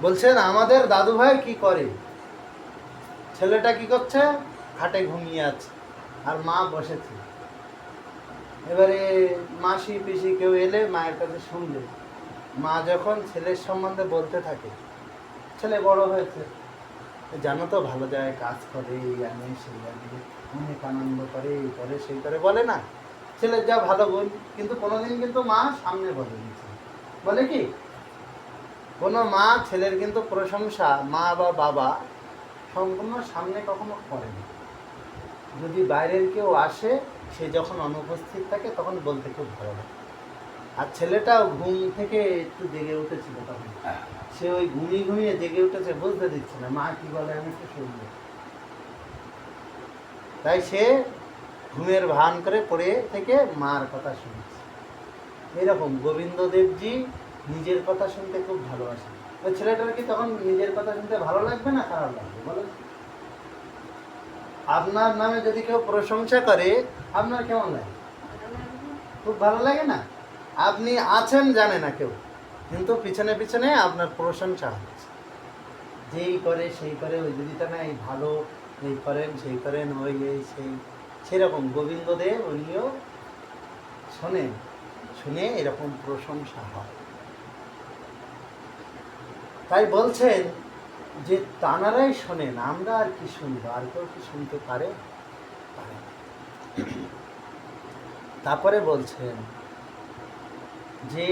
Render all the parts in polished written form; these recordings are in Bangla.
বলছেন আমাদের দাদু ভাই কি করে, ছেলেটা কি করছে, খাটে ঘুমিয়ে আছে আর মা বসেছে। এবারে মাসি পিসি কেউ এলে মায়ের কাছে শুনলে, মা যখন ছেলের সম্বন্ধে বলতে থাকে, ছেলে বড় হয়েছে, জানো তো ভালো জায়গায় কাজ করে, এই আনে সেই আনে, অনেক আনন্দ করে, এই করে সেই করে, বলে না ছেলের যা ভালো গুণ, কিন্তু কোনোদিন কিন্তু মা সামনে বলেনি। বলে কি কোনো মা ছেলের কিন্তু প্রশংসা মা বা বাবা সম্পূর্ণ সামনে কখনো করে না। যদি বাইরের কেউ আসে, সে যখন অনুপস্থিত থাকে তখন বলতে খুব ভালো লাগে। আর ছেলেটাও ঘুম থেকে একটু জেগে উঠেছিল তখন, সে ওই ঘুমিয়ে ঘুমিয়ে জেগে উঠেছে, বুঝতে দিচ্ছে না মা কি বলে আমি একটু শুনবো, তাই সে ঘুমের ভান করে পড়ে থেকে মার কথা শুনছে। এরকম গোবিন্দদেবজি নিজের কথা শুনতে খুব ভালোবাসেন। ওই ছেলেটার কি তখন নিজের কথা শুনতে ভালো লাগবে না খারাপ লাগবে বলো? আপনার নামে যদি কেউ প্রশংসা করে আপনার কেমন লাগে? খুব ভালো লাগে না? আপনি আছেন জানে না কেউ, কিন্তু পিছনে পিছনে আপনার প্রশংসা হচ্ছে, যেই করে সেই করে, ওই দিদিটা না এই ভালো, এই করেন সেই করেন, ওই এই সেই, সেরকম গোবিন্দদেব উনিও শোনেন, শুনে এরকম প্রশংসা হয়। তাই বলছেন যে তানারাই শোনেন, আমরা আর কি শুনবো, আর কেউ কি শুনতে পারে? তারপরে বলছেন যে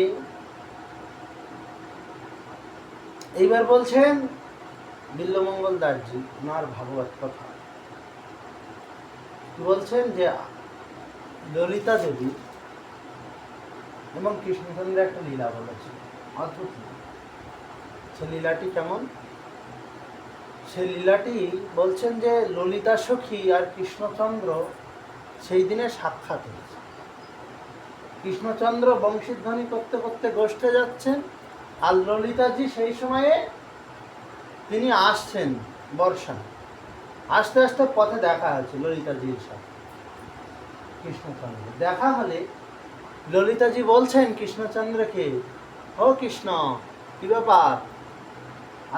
এইবার বলছেন বিল্লমঙ্গল দাসজি ওনার ভাগবত কথা বলছেন যে ললিতা দেবী এবং কৃষ্ণচন্দ্র একটা লীলা বলেছে, অদ্ভুত। সে লীলাটি কেমন? সে লীলাটি বলছেন যে ললিতা সখী আর কৃষ্ণচন্দ্র সেই দিনে সাক্ষাৎ হয়েছে। কৃষ্ণচন্দ্র বংশীধ্বনি করতে করতে গোষ্ঠে যাচ্ছেন, আর ললিতাজি সেই সময়ে তিনি আসছেন বর্ষা, আস্তে আস্তে পথে দেখা হয়েছে ললিতাজির সাথে কৃষ্ণচন্দ্র। দেখা হলে ললিতাজি বলছেন কৃষ্ণচন্দ্রকে, ও কৃষ্ণ, কি ব্যাপার,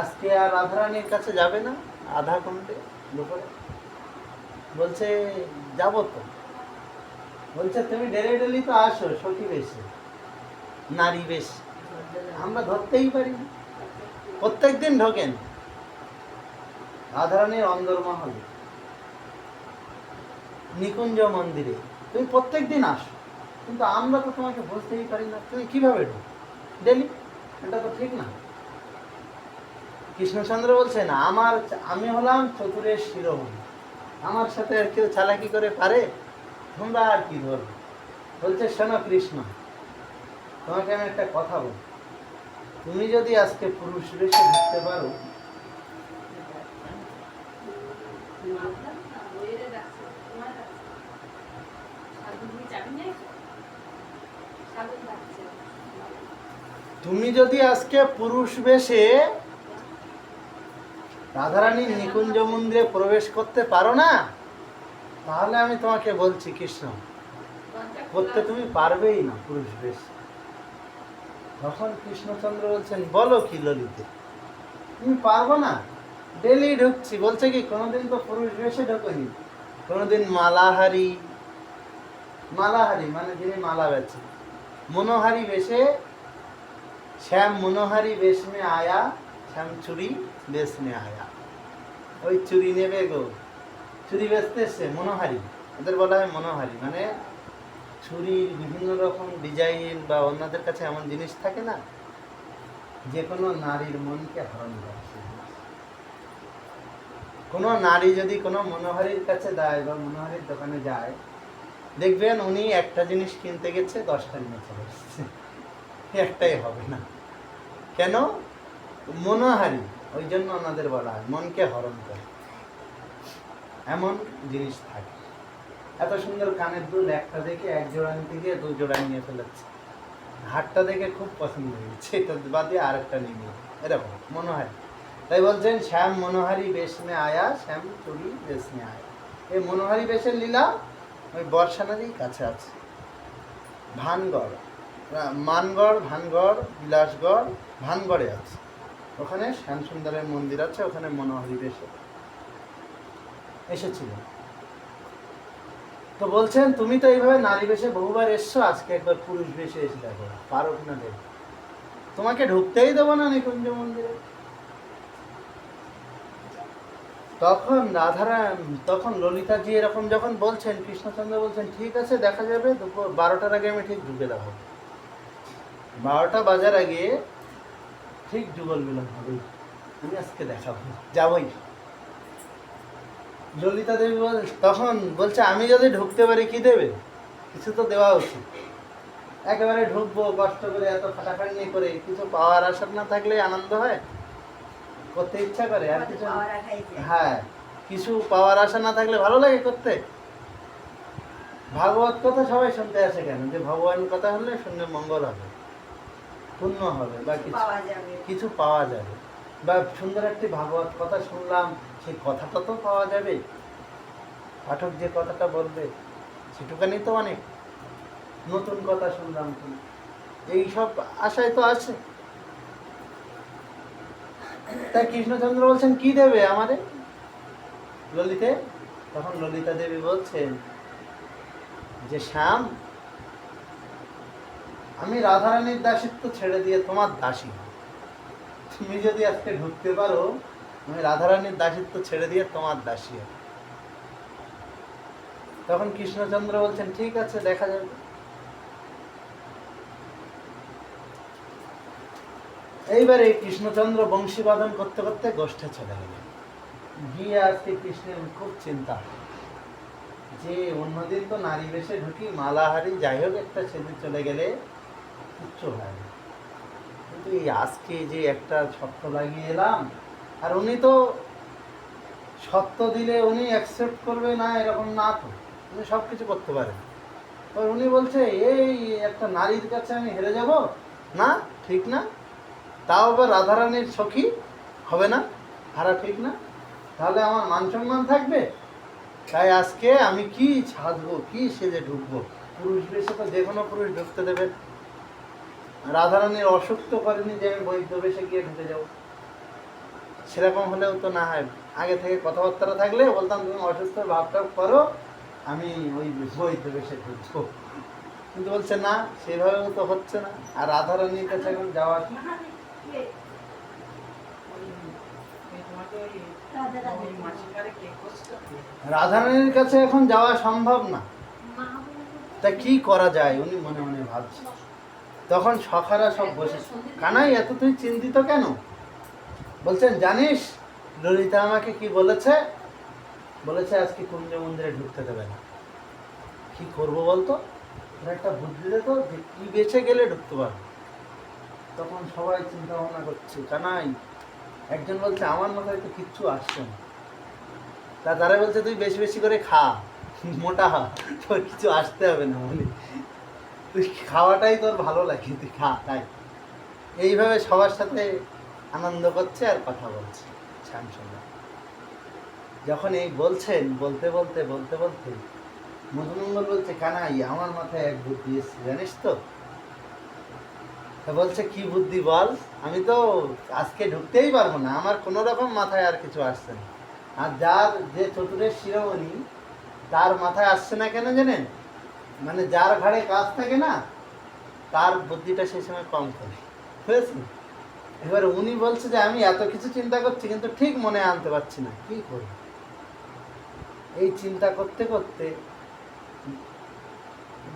আজকে আর রাধারানীর কাছে যাবে না আধা ঘন্টে দুপুরে? বলছে যাবো তো। বলছে তুমি ডেলি ডেলি তো আসো সখী বেশে, নারী বেশ, আমরা ধরতেই পারি না। প্রত্যেক দিন ঢোকেন রাধারানীর অন্দরমহলে, নিকুঞ্জ মন্দিরে, তুমি প্রত্যেক দিন আসো, কিন্তু আমরা তো তোমাকে বুঝতেই পারি না, তুমি কিভাবে ঢোকো ডেলি? এটা তো ঠিক না। কৃষ্ণচন্দ্র বলছেন আমি হলাম চতুরের শিরোমণি, আমার সাথে আর কেউ চালাকি করে পারে? তোমরা আর কি ধরবে? বলছে শোনো কৃষ্ণ, তোমাকে আমি একটা কথা বলি, তুমি যদি আজকে পুরুষ বেশে ঢুকতে পারো, তুমি যদি আজকে পুরুষ বেশে রাধারানীর নিকুঞ্জ মন্দিরে প্রবেশ করতে পারো না, তাহলে আমি তোমাকে বলছি কৃষ্ণ, করতে তুমি পারবেই না পুরুষ বেশ। তখন কৃষ্ণচন্দ্র বলছেন বলো কি ললিতে, তুমি পারবো না? ডেলি ঢুকছি। বলছে কি কোনোদিন তো পুরুষ বেশে ঢোকনি, কোনোদিন মালাহারি, মালাহারি মানে যিনি মালা বেচে, মনোহারি বেশে, শ্যাম মনোহারি বেশ মে আয়া, শ্যাম চুরি বেশ মে আয়া। ওই চুরি নেবে গো, চুরি বেচতে এসছে মনোহারি, ওদের বলা হয় মনোহারি, মানে ছুরির বিভিন্ন রকম ডিজাইন বা অন্যদের কাছে এমন জিনিস থাকে না, যে কোনো নারীর মনকে হরণ করে। কোনো নারী যদি কোনো মনোহারির কাছে যায় বা মনোহারির দোকানে যায়, দেখবেন উনি একটা জিনিস কিনতে গেছে 10টা নিয়ে চলে এসছে, একটাই হবে না। কেন? মনোহারি, ওই জন্য ওনাদের বলা হয় মনকে হরণ করে, এমন জিনিস থাকে। এত সুন্দর কানের দুল, একটা দেখে এক জোড়া নিতে গিয়ে 2 জোড়া নিয়ে ফেলেছে, হাটটা দেখে খুব পছন্দ হয়েছে, এটা বাদে আর একটা নিয়ে নিল, এরকম মনোহারি। তাই বলছেন শ্যাম মনোহারি বেশ মে আয়া, শ্যাম চুরি বেশ মে আয়া। এই মনোহারি বেশের লীলা ওই বর্ষানারই কাছে আছে, ভানগড়, মানগড়, ভানগড়, বিলাসগড়, ভানগড়ে আছে। ওখানে শ্যামসুন্দরের মন্দির আছে, ওখানে মনোহরি বেশে এসেছিল। তো বলছেন তুমি তো এইভাবে নারী বেশে বহুবার এসছো, আজকে একবার পুরুষ বেশে এসে দেখো পারো কিনা দেখো। তোমাকে ঢুকতেই দেবো না নিকুঞ্জ মন্দিরে। তখন ললিতাজি এরকম যখন বলছেন, কৃষ্ণচন্দ্র বলছেন ঠিক আছে দেখা যাবে, দুপুর 12টার আগে আমি ঠিক ঢুকে দেবো। 12টা বাজার আগে ঠিক যুগল মিলন হবে, আমি আজকে দেখাবো, যাবই। ললিতা দেবী তখন বলছে আমি যদি ঢুকতে পারি কি দেবে, কিছু তো দেওয়া উচিত। একেবারে ঢুকবো কষ্ট করে এত খাটাখাটনি করে, কিছু পাওয়ার আশা না থাকলে আনন্দ হয়, করতে ইচ্ছা করে আর কিছু। হ্যাঁ, কিছু পাওয়ার আশা না থাকলে ভালো লাগে করতে। ভাগবত কথা সবাই শুনতে আসে কেন, যে ভগবান কথা হলে শুনলে মঙ্গল হবে, পুণ্য হবে, বা কিছু পাওয়া যাবে, বা সুন্দর একটি ভাগবত কথা শুনলাম, সেই কথাটা তো পাওয়া যাবে, পাঠক যে কথাটা বলবে সেটুকানি তো অনেক, নতুন কথা শুনলাম, এইসব আশায় তো আছে। তাই কৃষ্ণচন্দ্র বলছেন কি দেবে আমারে ললিতে? তখন ললিতা দেবী বলছেন যে শ্যাম, আমি রাধারানীর দাসিত্ব ছেড়ে দিয়ে তোমার দাসী, তুমি যদি আজকে ঢুকতে পারো, আমি রাধারানীর দাসিত্ব ছেড়ে দিয়ে তোমার দাসী। তখন কৃষ্ণচন্দ্র বলছেন ঠিক আছে দেখা যাবে। এইবারে কৃষ্ণচন্দ্র বংশীবাদন করতে করতে গোষ্ঠে চলে গেলেন। গিয়ে আজকে কৃষ্ণের খুব চিন্তা, যে অন্যদিন তো নারী বেশে ঢুকি মালাহারি যাই হোক একটা ছেলে চলে গেলে কিচ্ছু হয় না, কিন্তু এই আজকে যে একটা সত্য লাগিয়ে এলাম, আর উনি তো সত্য দিলে উনি অ্যাকসেপ্ট করবে না এরকম না, তো উনি সব কিছু করতে পারেন। উনি বলছে এই একটা নারীর কাছে আমি হেরে যাব না, ঠিক না, তাও আবার রাধারানীর সখী হবে না, হারা ঠিক না, তাহলে আমার মান সম্মান থাকবে। তাই আজকে আমি কি সাজবো, কি সেজে ঢুকবো, পুরুষ বেশে তো যে কোনো পুরুষ ঢুকতে দেবেন, রাধারানীর অসুখ তো করেনি যে আমি বৈধ বেশে গিয়ে ঢুকে যাবো, সেরকম হলেও তো না হয়, আগে থেকে কথাবার্তা থাকলে বলতাম তুমি অসুস্থ ভাবটা করো, আমি ওই বৈধ বেশে ঢুকবো, কিন্তু বলছে না, সেভাবেও তো হচ্ছে না। আর রাধারানীর কাছে এখন যাওয়া কি, রাধারানীর কাছে এখন যাওয়া সম্ভব না, তা কি করা যায় উনি মনে মনে ভাবছে। তখন সখারা সব বসে, কানাই এত তুই চিন্তিত কেন? বলছেন জানিস ললিতা আমাকে কি বলেছে? বলেছে আজকে কুঞ্জ মন্দিরে ঢুকতে দেবে না। কি করবো বলতো, একটা বুদ্ধি দে তো, যে কি বেঁচে গেলে ঢুকতে পারবো। তখন সবাই চিন্তা ভাবনা করছে, কানাই একজন বলছে আমার মাথায় তো কিচ্ছু আসছে না, তারা বলছে তুই বেশি বেশি করে খা, মোটা হ, তোর কিছু আসতে হবে না, বলি তুই খাওয়াটাই তোর ভালো লাগে, তুই খা। তাই এইভাবে সবার সাথে আনন্দ করছে আর কথা বলছে শ্যামসুন্দর। যখন এই বলছেন, বলতে বলতে বলতে বলতে মধুমঙ্গল বলছে কানাই আমার মাথায় এক বুদ্ধি এসছে জানিস তো। তা বলছে কি বুদ্ধি বল? আমি তো আজকে ঢুকতেই পারবো না, আমার কোনো রকম মাথায় আর কিছু আসছে না। আর যার যে চতুরের শিরোমণি, তার মাথায় আসছে না কেন জানেন? মানে যার ঘাড়ে কাজ থাকে না, তার বুদ্ধিটা সেই সময় কম করে, বুঝেছেন? এবার উনি বলছে যে আমি এত কিছু চিন্তা করছি কিন্তু ঠিক মনে আনতে পারছি না কি করব। এই চিন্তা করতে করতে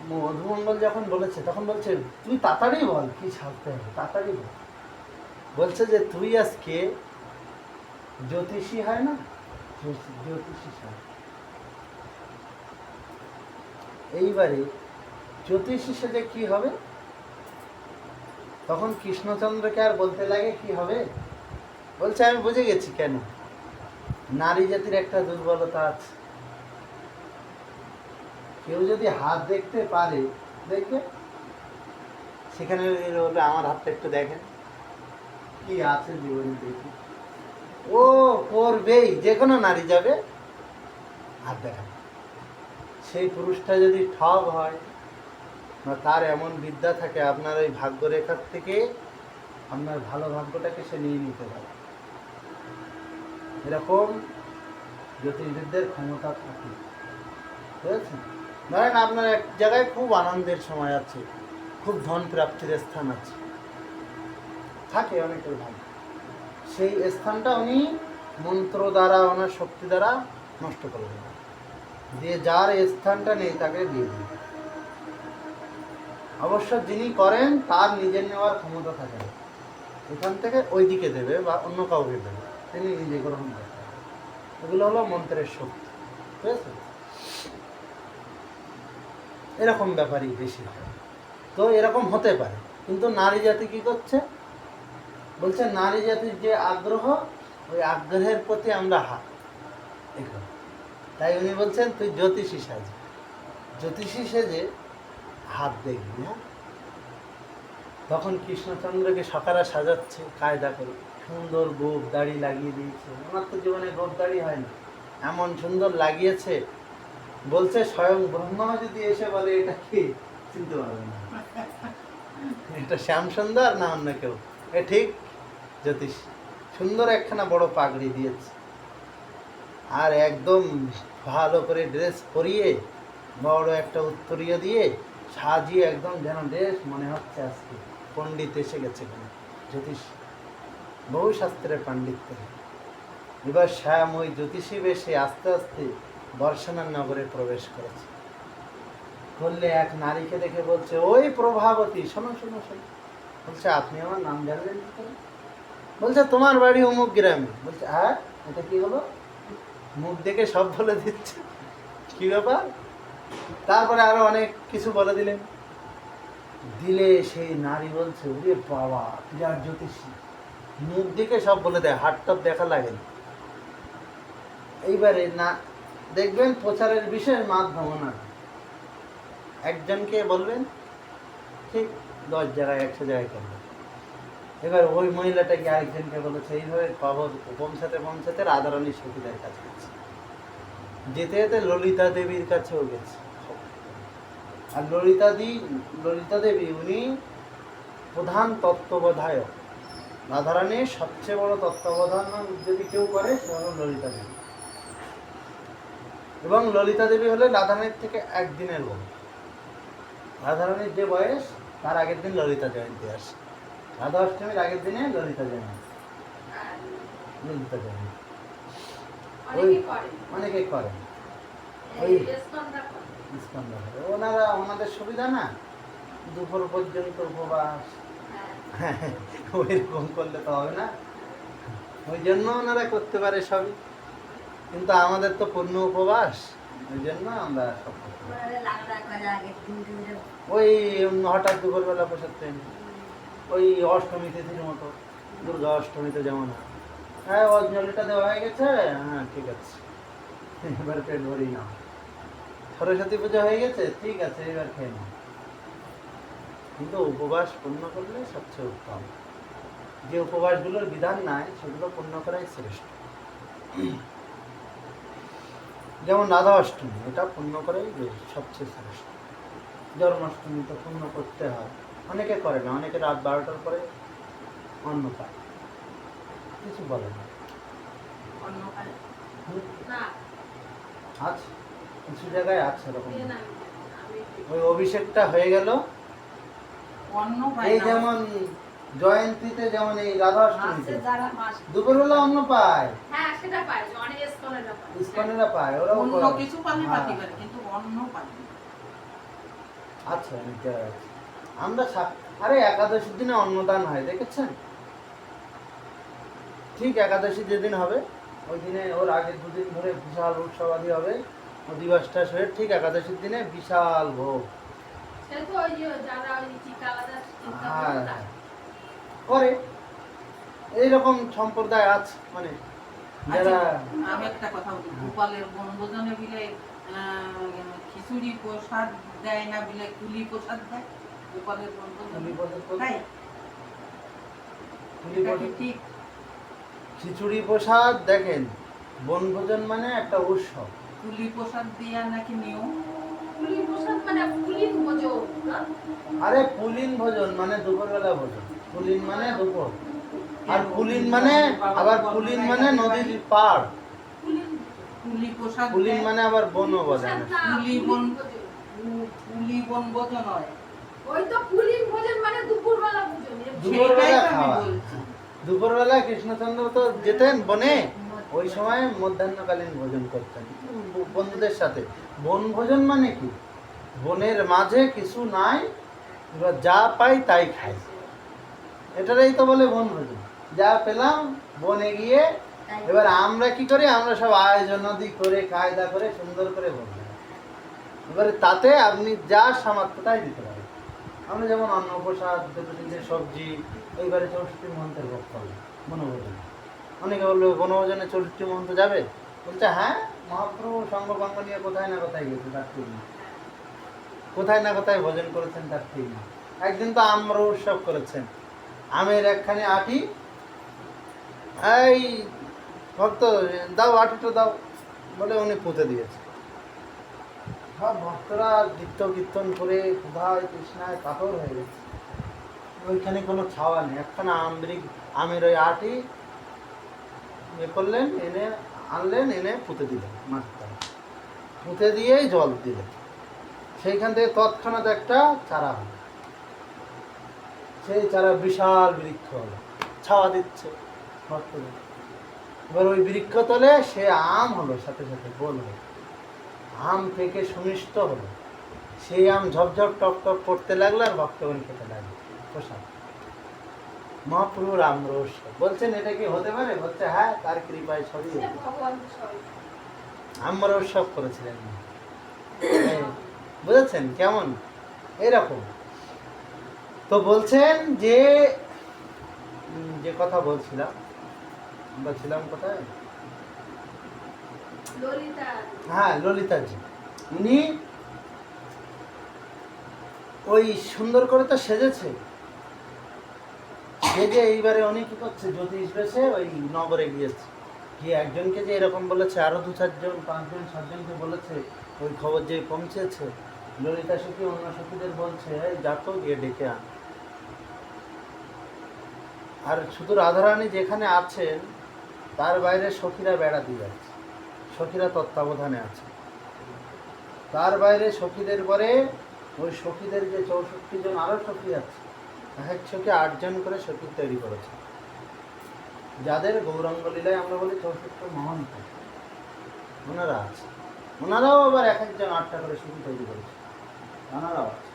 মধুমঙ্গল যখন বলেছে, তখন বলছে তুই তাড়াতাড়ি বল কি ছাড়তে হবে, তাড়াতাড়ি বল। বলছে যে তুই আজকে জ্যোতিষী হয় না, জ্যোতিষী সাহেব, এইবারে জ্যোতিষী সেজে কি হবে? তখন কৃষ্ণচন্দ্রকে আর বলতে লাগে কি হবে, বলছে আমি বুঝে গেছি কেন, নারী জাতির একটা দুর্বলতা আছে, কেউ যদি হাত দেখতে পারে দেখবে, সেখানে বলবে আমার হাতটা একটু দেখেন কি আছে জীবনে দেখি, ও করবেই, যে কোনো নারী যাবে হাত দেখাবে। সেই পুরুষটা যদি ঠগ হয় বা তার এমন বিদ্যা থাকে, আপনার ওই ভাগ্যরেখার থেকে আপনার ভালো ভাগ্যটাকে সে নিয়ে নিতে পারে। এরকম জ্যোতিষবিদদের ক্ষমতা থাকে, বুঝেছেন? ধরেন আপনার এক জায়গায় খুব আনন্দের সময় আছে, খুব ধন প্রাপ্তির স্থান আছে, থাকে অনেকের ভাগ্য, সেই স্থানটা উনি মন্ত্র দ্বারা, ওনার শক্তি দ্বারা নষ্ট করে দেবেন, দিয়ে যার এই স্থানটা নেই তাকে দিয়ে দেবেন। অবশ্য যিনি করেন তার নিজের নেওয়ার ক্ষমতা থাকে না, এখান থেকে ওই দিকে দেবে বা অন্য কাউকে দেবে, তিনি নিজে গ্রহণ করতে হবে। এগুলো হলো মন্ত্রের শক্তি, বুঝেছেন? এরকম ব্যাপারই বেশি হয়। তো এরকম হতে পারে, কিন্তু নারী জাতি কি করছে? বলছে নারী জাতির যে আগ্রহ, ওই আগ্রহের প্রতি আমরা হাত এগুলো। তাই উনি বলছেন তুই জ্যোতিষী সাজে, জ্যোতিষী সেজে হাত দেখবি। হ্যাঁ, তখন কৃষ্ণচন্দ্রকে সকারা সাজাচ্ছে কায়দা করে, সুন্দর গোপ দাড়ি লাগিয়ে দিয়েছে। ওনার তো জীবনে গোপ দাড়ি হয় না, এমন সুন্দর লাগিয়েছে, বলছে স্বয়ং ব্রহ্মা যদি এসে বলে এটা কি, চিনতে পারবে না এটা শ্যাম সুন্দর না অন্য কেউ। এ ঠিক জ্যোতিষ, সুন্দর একখানা বড় পাগড়ি দিয়েছে, আর একদম ভালো করে ড্রেস পরিয়ে, বড় একটা উত্তরীয় দিয়ে সাজিয়ে, একদম যেন ড্রেস মনে হচ্ছে আজকে পণ্ডিত এসে গেছে। কেন জ্যোতিষ, বহু শাস্ত্রের পাণ্ডিত্য। এবার শ্যাম ওই জ্যোতিষী বেশে আস্তে আস্তে বর্ষণার নগরে প্রবেশ করেছে। করলে এক নারীকে দেখে বলছে, ওই প্রভাবতী, শোনো শোনো শোনো। বলছে আপনি আমার নাম জানলেন কি করে? বলছে তোমার বাড়ি অমুক গ্রামে। বলছে হ্যাঁ, এটা কি হলো? মুখ দেখে সব বলে দিচ্ছে, কি ব্যাপার? তারপরে আরো অনেক কিছু বলে দিলেন। দিলে সেই নারী বলছে, ওরে বাবা বিরাট জ্যোতিষী, মুখ দেখে সব বলে দেয়, হাত টাপ দেখা লাগে না। এইবারে না দেখবেন প্রচারের বিশেষ মাধ্যম না, একজনকে বলবেন ঠিক 10 জায়গায় 100 জায়গায় করবেন। এবার ওই মহিলাটাকে আরেকজনকে বলেছে, এইভাবে খবর পৌঁছাতে পৌঁছাতে রাধারানী সতীদের কাছে গেছে, যেতে যেতে ললিতা দেবীর কাছেও গেছে। আর ললিতা দেবী উনি প্রধান তত্ত্বাবধায়ক, রাধারানীর সবচেয়ে বড় তত্ত্বাবধান যদি কেউ করে সে হলো ললিতা দেবী। এবং ললিতা দেবী হলে রাধারানীর থেকে একদিনের বড়। রাধারানীর যে বয়স তার আগের দিন ললিতা জয়ন্তী আসে, রাধা অষ্টমীর আগের দিনে ললিতা জয়ন্তী। ললিতা জয়ন্তী অনেকে করেন, ওই ইস্কন ধরে ওনারা, ওনাদের সুবিধা না, দুপুর পর্যন্ত উপবাস, ওইরকম করলে তো হবে না, ওই জন্য ওনারা করতে পারে সবই। কিন্তু আমাদের তো পূর্ণ উপবাস, ওই জন্য আমরা সব ওই হঠাৎ দুপুরবেলা বসাতেন, ওই অষ্টমী তিথির মতো, দুর্গা অষ্টমীতে যেমন হ্যাঁ অঞ্জলিটা দেওয়া হয়ে গেছে, হ্যাঁ ঠিক আছে এবার পেট ভরি না। সরস্বতী পূজা হয়ে গেছে, ঠিক আছে এবার খেয়ে নাও। কিন্তু উপবাস পূর্ণ করলে সবচেয়ে উত্তম। যে উপবাসগুলোর বিধান নাই সেগুলো পূর্ণ করাই শ্রেষ্ঠ। যেমন রাধা অষ্টমী, এটা পূর্ণ করাই সবচেয়ে শ্রেষ্ঠ। জন্মাষ্টমী তো পূর্ণ করতে হয়, অনেকে করে না, অনেকে রাত 12টার পরে অন্ন পায়, কিছু বলে না। আচ্ছা, কিছু জায়গায় আছে এরকম, ওই অভিষেকটা হয়ে গেল। এই যেমন জয়ন্তীতে, যেমন এই রাধা অষ্টমীতে দুপুরবেলা অন্ন পায়, ইস্কনেরা পায়, ওরাও কিছু পানি পাতি করে, কিন্তু অন্ন পায়। আচ্ছা, অনেক জায়গায় আছে। আমরা আরে একাদশীর দিনে অন্নদান হয়, দেখেছেন? ঠিক একাদশী যেদিন হবে ওই দিনে, ওর আগের 2 দিন ধরে বিশাল উৎসবাদি হবে, দিবসটা হয়ে ঠিক একাদশীর দিনে বিশাল ভোগ করে। এইরকম সম্প্রদায় আছে, মানে যারা। আমি একটা কথা বলি, গোপালের বনভোজনে বিলে খিচুড়ি প্রসাদ দেয় না, বিলে কুলি প্রসাদ দেয় গোপালের বনভোজনে। খিচুড়ি প্রসাদ দেখেন, বনভোজন মানে একটা উৎসব, কুলি প্রসাদ দেয়া নাকি নিয়ম। আরে পুলিন ভোজন মানে দুপুরবেলা ভোজন। পুলিন মানে দুপুর, আর পুলিন মানে আবার পুলিন মানে নদীর পাড়, কুলি প্রসাদ পুলিন দেয়। মানে আবার বনও বলে না। কুলি বন কুলি বন ভোজন হয়। ওই তো পুলিন ভোজন মানে দুপুরবেলা ভোজন। দুপুরবেলা সেটাই তো আমি খাওয়া। বলছি। দুপুরবেলা কৃষ্ণচন্দ্র তো যেতেন বনে, ওই সময় মধ্যাহ্নকালীন ভোজন করতেন বন্ধুদের সাথে। বন ভোজন মানে কি, বনের মাঝে কিছু নাই, এবার যা পাই তাই খাই, এটারই তো বলে বন ভোজন। যা পেলাম বনে গিয়ে, এবার আমরা কি করি, আমরা সব আয়োজন আদি করে কায়দা করে সুন্দর করে বলি। এবারে তাতে আপনি যা সামর্থ্য তাই দিতে পারেন। আমরা যেমন অন্ন প্রসাদ, দুটো সবজি, এইবারে 64 মহন্তের ভোগ করলাম বনভোজন। অনেকে বললো বনভোজনে 64 মহন্ত যাবে, বলছে হ্যাঁ, মহাপ্রভু সঙ্গভঙ্গ নিয়ে কোথায় না কোথায় গেছে, তার ঠিক না। কোথায় না কোথায় ভোজন করেছেন, তার ঠিক না। একদিন তো আম্র উৎসব করেছেন, আমের একখানে আটি, এই ভক্ত দাও আটিটা দাও বলে উনি পুঁতে দিয়েছে। সব ভক্তরা নৃত্য কীর্তন করে ক্ষুধায় তৃষ্ণায় কাতর হয়ে গেছে। ওইখানে কোনো ছাওয়া নেই, একখানা আমের ওই আটি করলেন, এনে আনলেন, এনে পুঁতে দিলেন মাটিটা, পুঁতে দিয়েই জল দিলেন। সেইখান থেকে তৎক্ষণাৎ একটা চারা হলো, সেই চারা বিশাল বৃক্ষ হলো, ছাওয়া দিচ্ছে ভক্তদের। এবার ওই বৃক্ষ তলে সে আম হলো, সাথে সাথে গোল হলো, আম থেকে সুনিষ্ট হলো, সেই আম ঝপঝপ টপ টপ পড়তে লাগলো, আর ভক্তগণ খেতে লাগলো প্রসাদ। মহাপ্রভুর আম্র উৎসব বলছেন, এটা কি হতে পারে? বলছে হ্যাঁ, তার কৃপায় সবই হয়েছে। ভগবান সব। আম্র উৎসব করেছিলেন, বুঝেছেন কেমন? এরকম তো বলছেন যে যে কথা বলছিলাম, আমরা ছিলাম কোথায়? ললিতা। হ্যাঁ, ললিতাজি, উনি ওই সুন্দর করে তো সেজেছে, সেজে এইবারে উনি কি করছে, জ্যোতিষ বেশে ওই নগরে গিয়েছে, গিয়ে একজনকে যে এরকম বলেছে, আরো 2-4 জন 5 জন 7 জনকে বলেছে, ওই খবর যে পৌঁছেছে, ললিতা সখী অন্য সখীদের বলছে যাতো গিয়ে ডেকে আন। আর শুধু রাধারানী যেখানে আছেন তার বাইরে সখীরা বেড়া দিয়ে আছে, সখীরা তত্ত্বাবধানে আছে। তার বাইরে সখীদের পরে ওই সখীদের যে 64 জন আরো সখী আছে, এক সখী 8 জন করে সখী তৈরি করেছে, যাদের গৌরাঙ্গ লীলায় আমরা বলি 64 মহন্ত, ওনারা আছে। ওনারাও আবার এক একজন 8টা করে সখী তৈরি করেছে, ওনারাও আছে।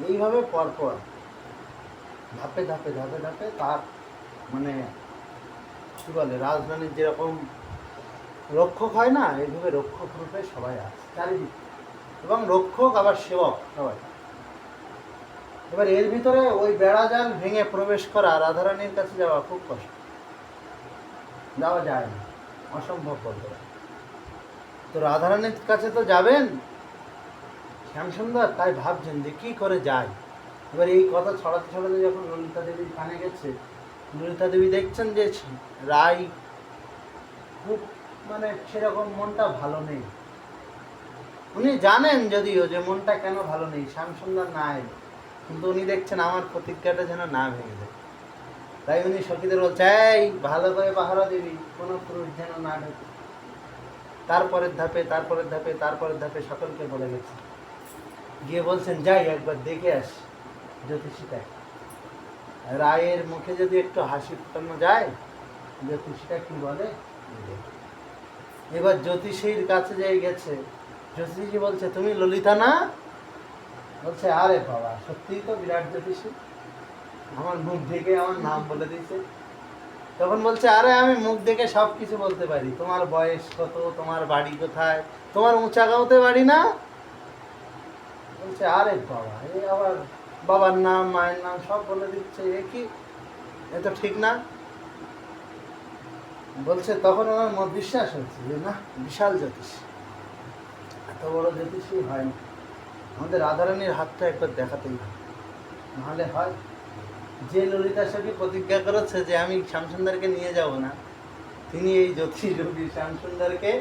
এইভাবে পরপর ধাপে ধাপে ধাপে ধাপে তার মানে কি বলে, রাজধানীর যেরকম রক্ষক হয় না, এইভাবে রক্ষক রূপে সবাই আছে চারিদিকে, এবং রক্ষক আবার সেবক সবাই। এবার এর ভিতরে ওই বেড়া জাল ভেঙে প্রবেশ করা, রাধারানীর কাছে যাওয়া খুব কষ্ট, যাওয়া যায় না, অসম্ভব বলতে পারে। তো রাধারানীর কাছে তো যাবেন শ্যামসুন্দর, তাই ভাবছেন যে কি করে যায়। এবার এই কথা ছড়াতে ছড়াতে যখন ললিতা দেবীর কানে গেছে, ললিতা দেবী দেখছেন যে রায় খুব মানে সেরকম মনটা ভালো নেই। উনি জানেন যদিও যে মনটা কেন ভালো নেই, শ্যামসুন্দর না এলে, কিন্তু উনি দেখছেন আমার প্রতিজ্ঞাটা যেন না ভেঙে যায়। তাই উনি সখীদের বলছে, এই ভালো করে পাহারা দিবি, কোনো পুরুষ যেন না ঢোকে। তারপরের ধাপে তারপরের ধাপে তারপরের ধাপে সকলকে বলে গেছে, গিয়ে বলছেন যাই একবার দেখে আসি জ্যোতিষীটা। রায়ের মুখে যদি একটু হাসি ফোটানো যায়, জ্যোতিষীটা কি বলে। এবার জ্যোতিষীর কাছে যে গেছে, জ্যোতিষী বলছে তুমি ললিতা না? বলছে আরে বাবা, সত্যিই তো বিরাট জ্যোতিষী, আমার মুখ দেখে আমার নাম বলে দিয়েছে। তখন বলছে আরে আমি মুখ দেখে সব কিছু বলতে পারি, তোমার বয়স কত, তোমার বাড়ি কোথায়, তোমার উঁচাগাঁওতে বাড়ি না? বলছে আরে বাবা, এই আবার বাবার নাম মায়ের নাম সব বলে দিচ্ছে, এ কি, এ তো ঠিক না। বলছে তখন আমার মত বিশ্বাস হচ্ছে যে না, বিশাল জ্যোতিষী, এত বড় জ্যোতিষী হয় না, আমাদের রাধারানীর হাতটা একবার দেখাতেই হয়, নাহলে হয়। যে ললিতার সাথে প্রতিজ্ঞা করেছে যে আমি শ্যামসুন্দরকে নিয়ে যাব না, তিনি এই জ্যোতিষী যোগী শ্যামসুন্দরকে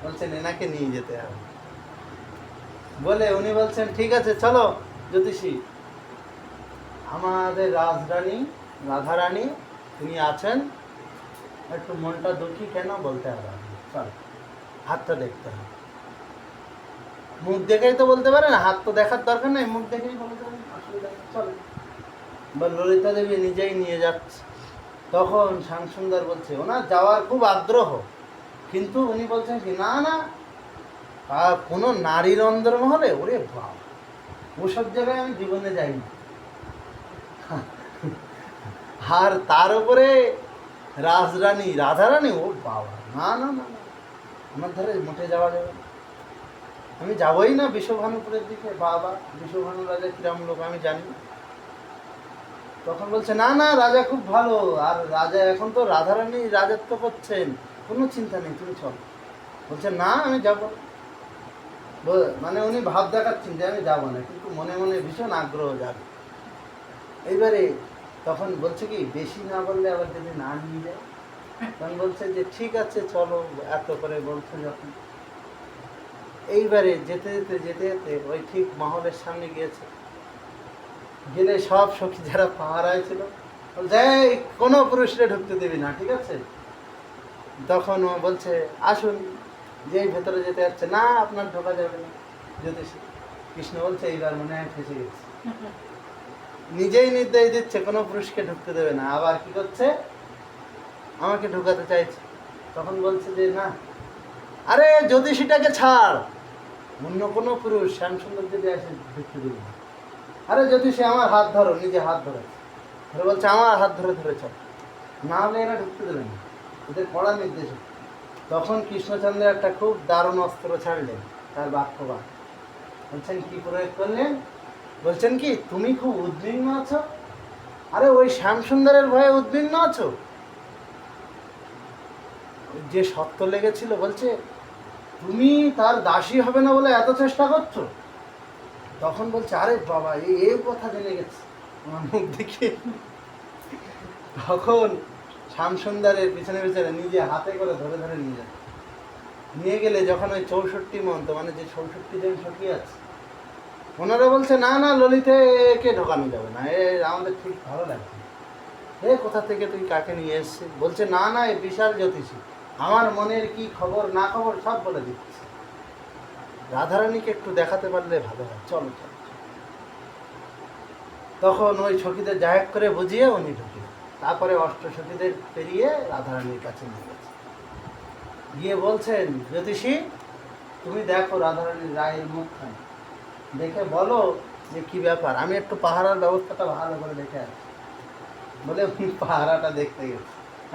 বলছেন এনাকে নিয়ে যেতে হবে বলে, উনি বলছেন ঠিক আছে চলো জ্যোতিষী, আমাদের রাজরানী রাধারানী তিনি আছেন, একটু মনটা দুঃখী কেন বলতে হবে, চল হাতটা দেখতে হবে। মুখ দেখেই তো বলতে পারে না, হাত তো দেখার দরকার নেই, মুখ দেখেই বলতে পারে, অসুবিধা নেই, চলো। বা ললিতা দেবী নিজেই নিয়ে যাচ্ছে। তখন শ্যামসুন্দর বলছে ওনার যাওয়ার খুব আগ্রহ, কিন্তু উনি বলছেন কি না না, আর কোনো নারীর অন্দরমহলে, ওরে বাবা, ওসব জায়গায় আমি জীবনে যাইনি। আর তার উপরে রাজরানী রাধারানী, ও বাবা, না না না না, আমার ধারে মোটে যাওয়া যাবে না। আমি যাবই না বিশ্বভানুপুরের দিকে, বাবা বিশ্বভানু রাজা কিরাম লোক আমি জানি না। তখন বলছে না না, রাজা খুব ভালো, আর রাজা এখন তো রাধারানী রাজত্ব করছেন, কোনো চিন্তা নেই, তুমি চলো। বলছে না আমি যাবো, মানে উনি ভাব দেখাচ্ছেন যে আমি যাবো না, কিন্তু মনে মনে ভীষণ আগ্রহ যাবে। এইবারে তখন বলছে কি, বেশি না বললে আবার যদি না নিয়ে যায়, তখন বলছে যে ঠিক আছে চলো, এত করে বলছে যখন। এইবারে যেতে যেতে যেতে যেতে ওই ঠিক মহলের সামনে গিয়েছে, গেলে সব সখী যারা পাহারায় ছিল বলছে এই কোনো পুরুষরে ঢুকতে দেবে না, ঠিক আছে। তখন ও বলছে আসুন, যেই ভেতরে যেতে যাচ্ছে, না আপনার ঢোকা যাবে না জ্যোতিষী। কৃষ্ণ বলছে এইবার মনে হয় ফেসে গেছে, নিজেই নির্দেশ দিচ্ছে কোনো পুরুষকে ঢুকতে দেবে না, আবার কি করছে, আমাকে ঢুকাতে চাইছে। তখন বলছে যে না, আরে জ্যোতিষীটাকে ছাড়, অন্য কোনো পুরুষ শ্যামসুন্দর যদি আসে ঢুকতে দেবে না। আরে জ্যোতিষী আমার হাত ধরো, নিজে হাত ধরে ধরে বলছে আমার হাত ধরে ধরে চল, না হলে এরা ঢুকতে দেবে না, এদের কড়া নির্দেশ। তখন কৃষ্ণচন্দ্র একটা খুব দারুণ অস্ত্র ছাড়লেন, তার বাক্যবাদ বলছেন কি প্রয়োগ করলেন, বলছেন কি তুমি খুব উদ্বিগ্ন আছো, আরে ওই শ্যামসুন্দরের ভয়ে উদ্বিগ্ন আছো, যে সত্য লেগেছিল, বলছে তুমি তার দাসী হবে না বলে এত চেষ্টা করছো। তখন বলছে আরে বাবা, এই কথা জেনে গেছে আমার মুখ দেখে। তখন শ্যামসুন্দরের পিছনে পিছনে নিজে হাতে করে ধরে ধরে নিয়ে যায়, নিয়ে গেলে যখন ওই 64 মন্ত, মানে যে 64 জন সখী আছে, ওনারা বলছে না না ললিতাকে ঢোকানো যাবে না, এ আমাদের ঠিক ভালো লাগছে, এ কোথা থেকে তুই কাকে নিয়ে এসছিস। বলছে না না, এ বিশাল জ্যোতিষী, আমার মনের কি খবর না খবর সব বলে দিচ্ছে, রাধারানীকে একটু দেখাতে পারলে ভালো হয়, চলো চলো। তখন ওই সখীদের জাহেক করে বুঝিয়ে উনি ঢুকিয়ে, তারপরে অষ্টসখীদের পেরিয়ে রাধারানীর কাছে নিয়ে গেছে, গিয়ে বলছেন জ্যোতিষী তুমি দেখো রাধারানীর রায়ের মুখখানি, দেখে বলো যে কি ব্যাপার, আমি একটু পাহারার ব্যবস্থাটা ভালো করে দেখে আসি। বলে উনি পাহারাটা দেখতে গেছে,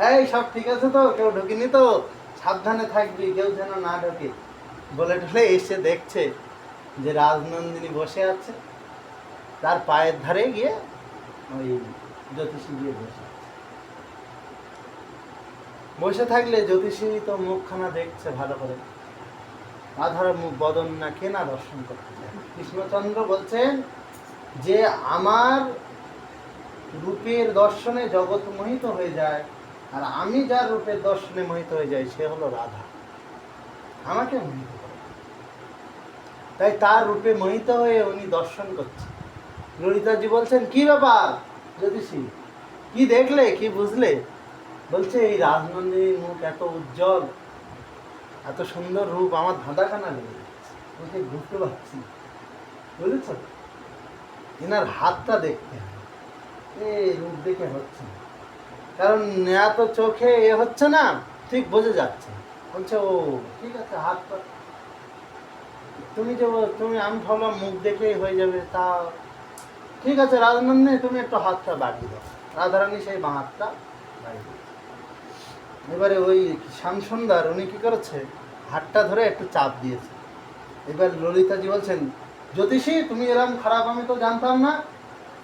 এই সব ঠিক আছে তো, কেউ ঢুকিনি তো, সাবধানে থাকবি, কেউ যেন না ঢোকে বলে টলে এসে দেখছে যে রাজনন্দিনী বসে আছে, তার পায়ের ধারে গিয়ে ওই জ্যোতিষী গিয়ে বসে আছে। বসে থাকলে জ্যোতিষী তো মুখখানা দেখছে ভালো করে, রাধার মুখ বদন না কে না দর্শন করতে চায়। কৃষ্ণচন্দ্র বলছেন যে আমার রূপের দর্শনে জগৎ মোহিত হয়ে যায়, আর আমি যার রূপের দর্শনে মোহিত হয়ে যাই সে হলো রাধা, আমাকে মোহিত করে, তাই তার রূপে মোহিত হয়ে উনি দর্শন করছেন। ললিতাজি বলছেন কি ব্যাপার জ্যোতিষী, কি দেখলে, কি বুঝলে। বলছে এই রাজনন্দিনীর মুখ এত উজ্জ্বল, এত সুন্দর রূপ, আমার ধাঁধাখানা লেগে যাচ্ছে, ওকে ঘুরতে পারছি না, বুঝেছ। এনার হাতটা দেখতে হবে, এই রূপ দেখে হচ্ছে না, কারণ এত চোখে এ হচ্ছে না, ঠিক বোঝা যাচ্ছে। বলছে ও ঠিক আছে, হাতটা তুমি যে তুমি, আমি ভাবলাম মুখ দেখেই হয়ে যাবে, তা ঠিক আছে রাজনন্দিনী তুমি একটু হাতটা বাড়িয়ে দাও। রাধারানী সেই বাঁ হাতটা বাড়িয়ে দিয়েছে। এবারে ওই শ্যামসুন্দর উনি কী করেছে, হাতটা ধরে একটু চাপ দিয়েছে। এবার ললিতাজি বলছেন জ্যোতিষী তুমি এরকম খারাপ আমি তো জানতাম না,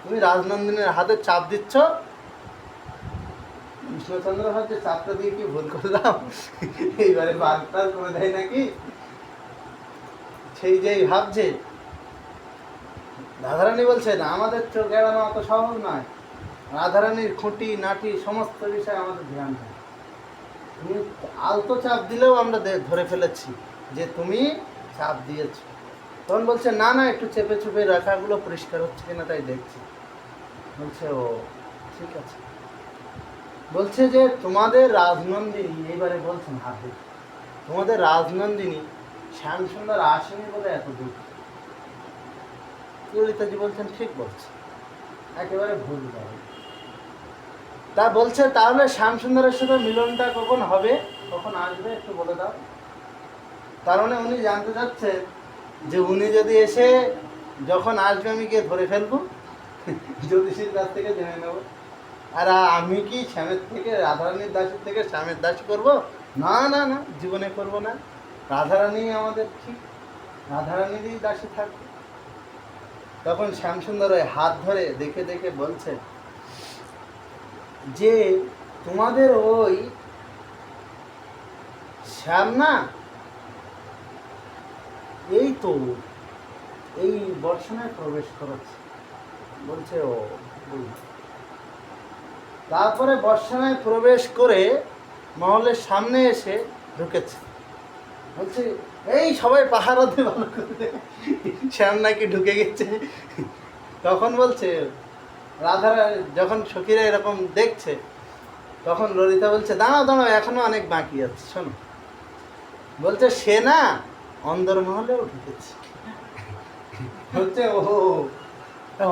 তুমি রাজনন্দিনীর হাতে চাপ দিচ্ছ। কৃষ্ণচন্দ্র ভাবছে চাপটা দিয়ে কি ভুল করলাম, এইবারে বার্তা করে দেয় নাকি, সেই যেই ভাবছে। রাধারানী বলছেন আমাদের চোখ এড়ানো অত সহজ নয়, রাধারানীর খুঁটি নাটি সমস্ত বিষয়ে আমাদের ধ্যান থাকে, তুমি আলতো চাপ দিলেও আমরা ধরে ফেলেছি যে তুমি চাপ দিয়েছ। তখন বলছে না না, একটু চেপে চুপে রাখাগুলো পরিষ্কার হচ্ছে কিনা তাই দেখছি। বলছে ও ঠিক আছে। বলছে যে তোমাদের রাজনন্দিনী, এইবারে বলছেন হাতে, তোমাদের রাজনন্দিনী শ্যামসুন্দর আসেনি বলে এত দুঃখ। ললিতাজি বলছেন ঠিক বলছে, একেবারে ভুল যাবে। তা বলছে তাহলে শ্যামসুন্দরের সাথে মিলনটা কখন হবে, কখন আসবে একটু বলে দাও। তার মানে উনি জানতে চাচ্ছেন যে উনি যদি এসে যখন আসবে আমি গিয়ে ধরে ফেলবো, জ্যোতিষীর কাছ থেকে জেনে নেব। আর আমি কি শ্যামের থেকে, রাধারানীর দাসীর থেকে শ্যামের দাসী করব? না না না, জীবনে করব না। রাধারানী আমাদের ঠিক, রাধারানীরই দাসী থাকবে। তখন শ্যামসুন্দর ওই হাত ধরে দেখে দেখে বলছে যে তোমাদের ওই শ্যাম না, এই তো এই বর্ষণায় প্রবেশ করেছে। বলছে ও বুঝলি। তারপরে বর্ষণায় প্রবেশ করে মহলের সামনে এসে ঢুকেছে। বলছে এই সবাই পাহারা দিয়ে ভালো করে, শ্যাম নাকি ঢুকে গেছে। তখন বলছে রাধারা, যখন সখীরা এরকম দেখছে, তখন ললিতা বলছে দাঁড়াও দাঁড়াও, এখনো অনেক বাকি আছে, শোনো। বলছে সে না অন্দরমহলেও ঢুকেছে। বলছে ও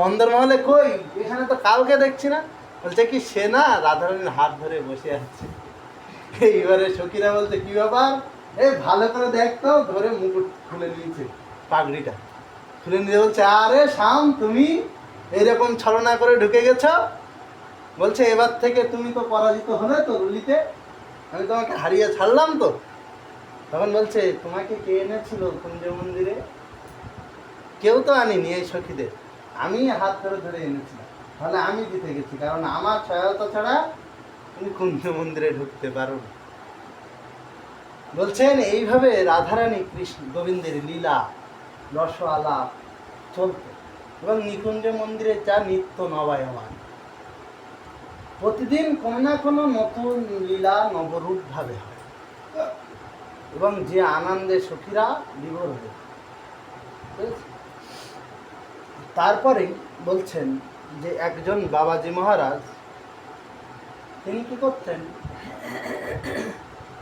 অন্দরমহলে কই, এখানে তো কাউকে দেখছি না। বলছে কি সে না রাধারানীর হাত ধরে বসে আছে। এইবারে সখীরা বলছে কি ব্যাপার, এই ভালো করে দেখতো, ধরে মুকুট খুলে নিয়েছে, পাগড়িটা খুলে নিয়ে বলছে আরে শ্যাম তুমি এইরকম ছলনা করে ঢুকে গেছ। বলছে এবার থেকে তুমি তো পরাজিত হলে তো রুলিতে, আমি তোমাকে হারিয়ে ছাড়লাম তো। তখন বলছে তোমাকে কে এনেছিল কুঞ্জ মন্দিরে? কেউ তো আনিনি এই সখীদের, আমি হাত ধরে ধরে এনেছিলাম। তাহলে আমি জিতে গেছি, কারণ আমার সহায়তা ছাড়া তুমি কুঞ্জ মন্দিরে ঢুকতে পারো না। বলছেন এইভাবে রাধারানী কৃষ্ণ গোবিন্দের লীলা রস আলাপ চলত, এবং নিকুঞ্জ মন্দিরে যা নিত্য নবায়মান, প্রতিদিন কোনো না কোনো নতুন লীলা নবরূপ ভাবে হয়, এবং যে আনন্দে সখীরা বিভোর হয়ে। তারপরে বলছেন যে একজন বাবাজি মহারাজ, তিনি কি করতেন,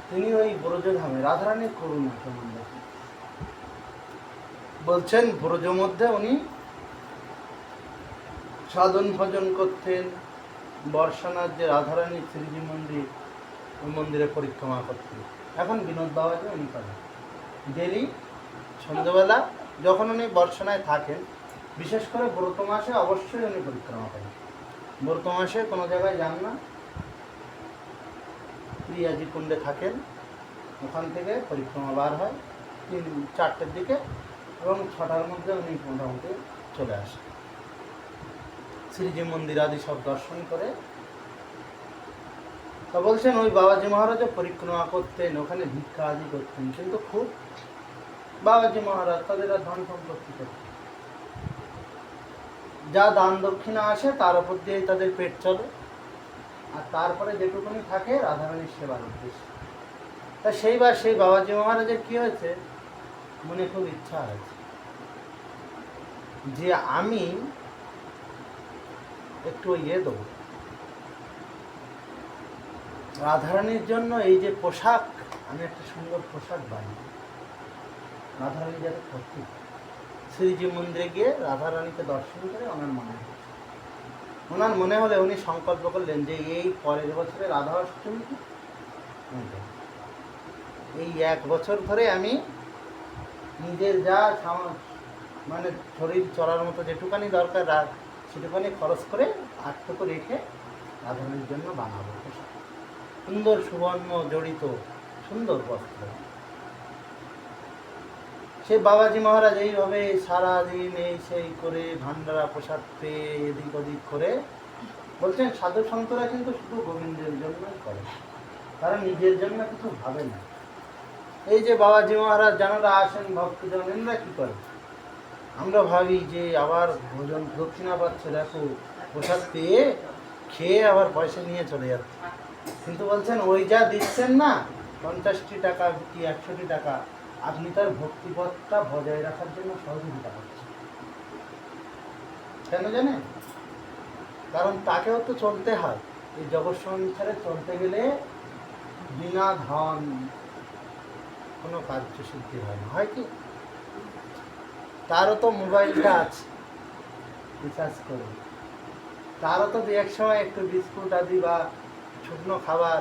তিনি ওই ব্রজধামে রাধারানীর করুণা কেমন দেখেন। বলছেন ব্রজ মধ্যে উনি সাধন ভজন করতেন, বর্ষানার যে রাধারানীর শ্রীজি মন্দির, ওই মন্দিরে পরিক্রমা করতেন। এখন বিনোদ বাবাজি উনি করেন ডেলি সন্ধ্যেবেলা, যখন উনি বর্ষণায় থাকেন, বিশেষ করে ব্রত মাসে অবশ্যই উনি পরিক্রমা করেন। ব্রত মাসে কোনো জায়গায় যান না, প্রিয়াজি কুণ্ডে থাকেন, ওখান থেকে পরিক্রমা বার হয় 3-4টের দিকে, এবং 6টার মধ্যে উনি মোটামুটি চলে আসেন। শ্রীজি মন্দির আদি সব দর্শন করে। তা বলছেন ওই বাবাজি মহারাজও পরিক্রমা করতেন, ওখানে ভিক্ষা আদি করতেন, কিন্তু খুব বাবাজি মহারাজ তাদের আর ধন সম্পত্তি করতেন, যা দান দক্ষিণা আসে তার উপর দিয়েই তাদের পেট চলে, আর তারপরে যেটুকুনি থাকে রাধারানীর সেবার উদ্দেশ্যে। তা সেই বাবাজি মহারাজের কি হয়েছে, মনে খুব ইচ্ছা হয়েছে যে আমি একটু দেবো রাধারানীর জন্য, এই যে পোশাক, আমি একটা সুন্দর পোশাক বানিয়ে রাধারানী যাতে ভর্তি। শ্রীজি মন্দিরে গিয়ে রাধারানীকে দর্শন করে ওনার মনে হলে উনি সংকল্প করলেন যে এই পরের বছরে রাধা অষ্টমী, এই 1 বছর ধরে আমি নিজের যা মানে শরীর চলার মতো যেটুকানি দরকার সেটুকানি খরচ করে আটটুকু রেখে রাধারানীর জন্য বানাবো সুন্দর সুবর্ণ জড়িত সুন্দর বস্ত্র। সে বাবাজি মহারাজ এইভাবে সারাদিন এই সেই করে ভান্ডারা প্রসাদ পেয়ে এদিক ওদিক করে। বলছেন সাধু সন্তরা কিন্তু শুধু গোবিন্দের জন্যই করে, তারা নিজের জন্য কিছু ভাবে না। এই যে বাবাজি মহারাজ যারা আসেন ভক্তজনেরা কি করে, আমরা ভাবি যে আবার ভোজন দক্ষিণা পাচ্ছে, দেখো প্রসাদ পেয়ে খেয়ে আবার পয়সা নিয়ে চলে যাচ্ছে। কিন্তু বলছেন ওই যা দিচ্ছেন না, 50টি টাকা কি 100টি টাকা, আপনি তার ভক্তিপথটা বজায় রাখার জন্য সহযোগিতা করছেন। কেন জানেন? কারণ তাকেও তো চলতে হয়, এই জগৎ সংসারে চলতে গেলে বিনা ধন কোনো কার্য সিদ্ধি হয় না, হয় কি? তারও তো মোবাইলটা আছে, রিচার্জ করে, তারও তো দু এক সময় একটু বিস্কুট আদি বা শুকনো খাবার,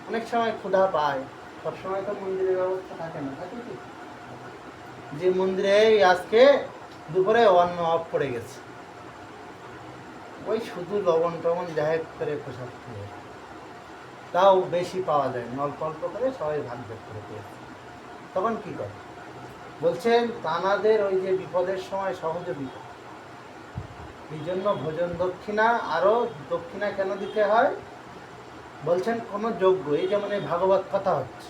অনেক সময় ক্ষুধা পায়, সবসময় তো মন্দিরের ব্যবস্থা থাকে না, থাকে কি? যে মন্দিরে এই আজকে দুপুরে অন্ন অফ পড়ে গেছে, ওই শুধু লবণ টবণ যাই করে প্রসাদ খেয়ে, তাও বেশি পাওয়া যায় না, অল্প অল্প করে সবাই ভাগ ভাগ করে পেয়েছে। তখন কি করে? বলছেন তানাদের ওই যে বিপদের সময় সহযোগিতা, এই জন্য ভোজন দক্ষিণা, আরো দক্ষিণা কেন দিতে হয়? বলছেন কোন যজ্ঞ, এই যেমন এই ভাগবত কথা হচ্ছে,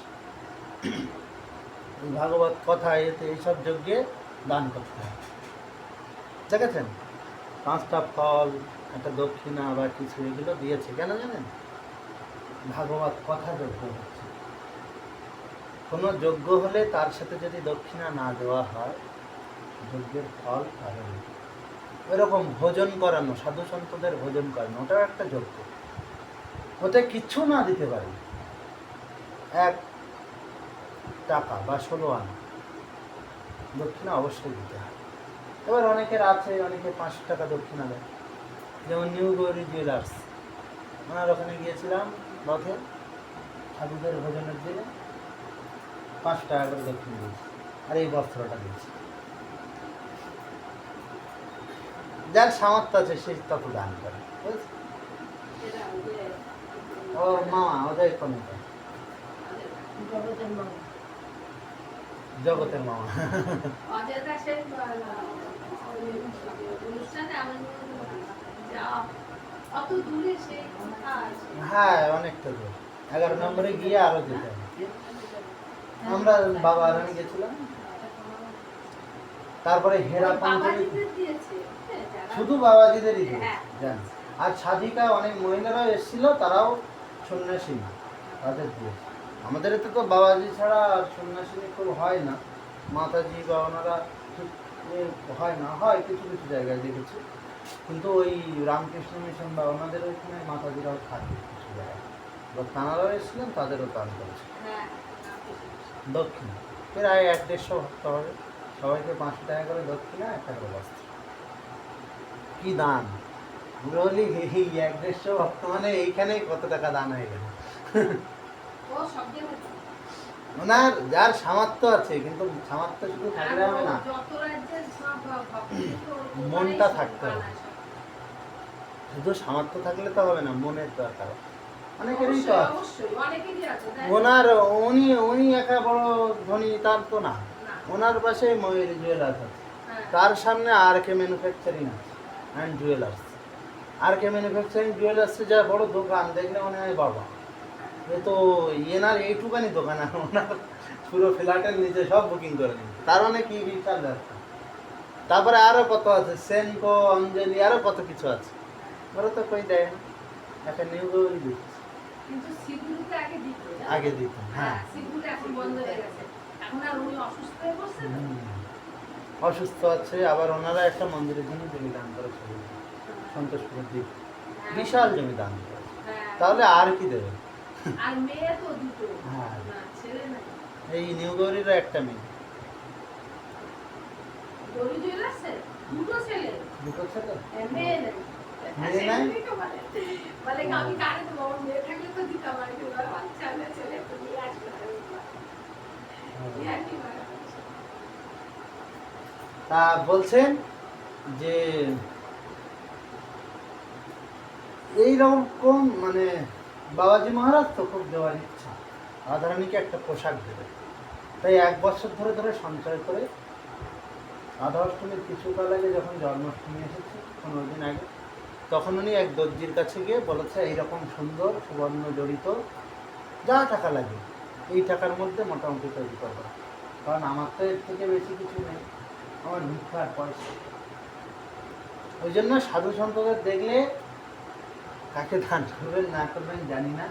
এই ভাগবত কথা এতে এইসব যজ্ঞে দান করতে হয়। দেখেছেন 5টা ফল, একটা দক্ষিণা বা কিছু এগুলো দিয়েছে, কেন জানেন? ভাগবত কথা যজ্ঞ হচ্ছে। কোনো যজ্ঞ হলে তার সাথে যদি দক্ষিণা না দেওয়া হয়, যজ্ঞের ফল পাবে না। ওইরকম ভোজন করানো, সাধু সন্তদের ভোজন করানো, ওটাও একটা যজ্ঞ। ওতে কিচ্ছু না দিতে পারে, 1 টাকা বা 16 আনা দক্ষিণা অবশ্যই দিতে হয়। এবার অনেকের আছে, অনেকে 5 টাকা দক্ষিণা দেয়, যেমন নিউ গৌরী জুয়েলার্স, ওনার ওখানে গিয়েছিলাম রথে, সাধুদের ভোজনের দিনে 5 টাকা করে দক্ষিণা দিয়েছি, আর এই বস্ত্রটা দিয়েছি। যার সামর্থ্য আছে সে তত দান করে, বুঝেছেন? ও মামা, ওদের কোনো জগতের মামা। অযথা সে অনুষ্ঠানে আমার অত দূরে সে কোথায়? হ্যাঁ, অনেকটা দূর, 11 নম্বরে গিয়ে আরো যেতে হবে। আমরা বাবা আর আমি গেছিলাম, তারপরে হেরা পঞ্চমী, বাবাজিদের দিয়েছে, যারা শুধু বাবাজিদেরই দিয়েছে, হ্যাঁ। জান। আর সাধিকা অনেক মহিলারাও এসেছিল, তারাও সন্ন্যাসী, তাদের দিয়েছে। আমাদের এতে তো বাবাজি ছাড়া আর সন্ন্যাসী খুব হয় না, মাতাজি বা ওনারা ঠিক হয় না, হয় কিছু কিছু জায়গায় দেখেছি, কিন্তু ওই রামকৃষ্ণ মিশন বা ওনাদের ওইখানে মাতাজিরাও থাকে কিছু জায়গায়, বা তাঁরাও এসেছিলেন, তাদেরও দান করেছে হ্যাঁ, দক্ষিণ। প্রায় 1-150 ভক্ত হবে, সবাইকে 5 টাকা করে দক্ষিণা, 1 করে বস্ত্র। কি দান! আমরা বলি এই 1-150 ভক্ত মানে এইখানেই কত টাকা দান হয়ে গেল। ও সব জায়গায় ওনার যার সামর্থ্য আছে, কিন্তু সামর্থ্য শুধু থাকলে হবে না, যত রাজ্যের সব ভক্ত মনটা থাকতে হবে। শুধু সামর্থ্য থাকলে তো হবে না, মনের দরকার। অনেকেরই তো আছে। অবশ্যই অনেকেরই আছে, তাই না? ওনার উনি একা বড় ধনী তার তো না, না। ওনার পাশে ময়ূরী জুয়েলার্স আছে, হ্যাঁ। তার সামনে আর কে ম্যানুফ্যাকচারিং আছে and jewellers. R K manufacturing জুয়েলার্সে যা বড় দোকান, দেখলে মনে হয় বাবা এ তো এনার এইটুকানি দোকান, আর ওনার পুরো ফ্ল্যাটের নিচে সব বুকিং করে নিচ্ছে, তার অনেক কি বিশাল ব্যবসা। তারপরে আরো কত আছে, সেনকো, অঞ্জলি, আরো কত কিছু আছে, ওরা তো কই দেয় না, একটা নিউ গৌরী দিচ্ছে। কিন্তু সিগুলোতে আগে দিত, জানো? আগে দিত, হ্যাঁ। সিগুলো এখন বন্ধ হয়ে গেছে, এখন আর উনি অসুস্থ হয়ে পড়ছে তো। অসুস্থ আছে, আবার ওনারা একটা মন্দিরের জন্য জমি দান করেছে, সন্তোষপুরের দিক বিশাল জমি দান করেছে, হ্যাঁ। তাহলে আর কি দেবে? আর মেয়ে তো দুটো, হ্যাঁ। না ছেলে নাই। এই নিউ গৌরীরও একটা মেয়ে, গৌরী জুয়েলার্সের দুটো ছেলে, দুটো ছেলে, মেয়ে নাই। মেয়ে নাই? সেটাই তো বলে। বলে কি আমি কারে দেবো, আমার মেয়ে থাকলে তো দিতাম, আর কি বলে, বাচ্চা হলে ছেলে তো নিয়ে আসবে না, নিয়ে আর কি বলে। তা বলছেন যে এইরকম মানে বাবাজি মহারাজ তো খুব দেওয়ার ইচ্ছা, রাধারানীকে একটা পোশাক দেবে, তাই 1 বছর ধরে ধরে সঞ্চয় করে রাধা অষ্টমীর কিছুকাল আগে যখন জন্মাষ্টমী এসেছে 15 দিন আগে, তখন উনি এক দর্জির কাছে গিয়ে বলেছে এইরকম সুন্দর সুবর্ণ জড়িত যা টাকা লাগে এই টাকার মধ্যে মোটামুটি তৈরি করবো, কারণ আমার তো এর থেকে বেশি কিছু নেই, আমার ভিক্ষার পয়সা। ওই জন্য সাধু সন্তদের দেখলে কাকে দান করবেন না করবেন জানি না,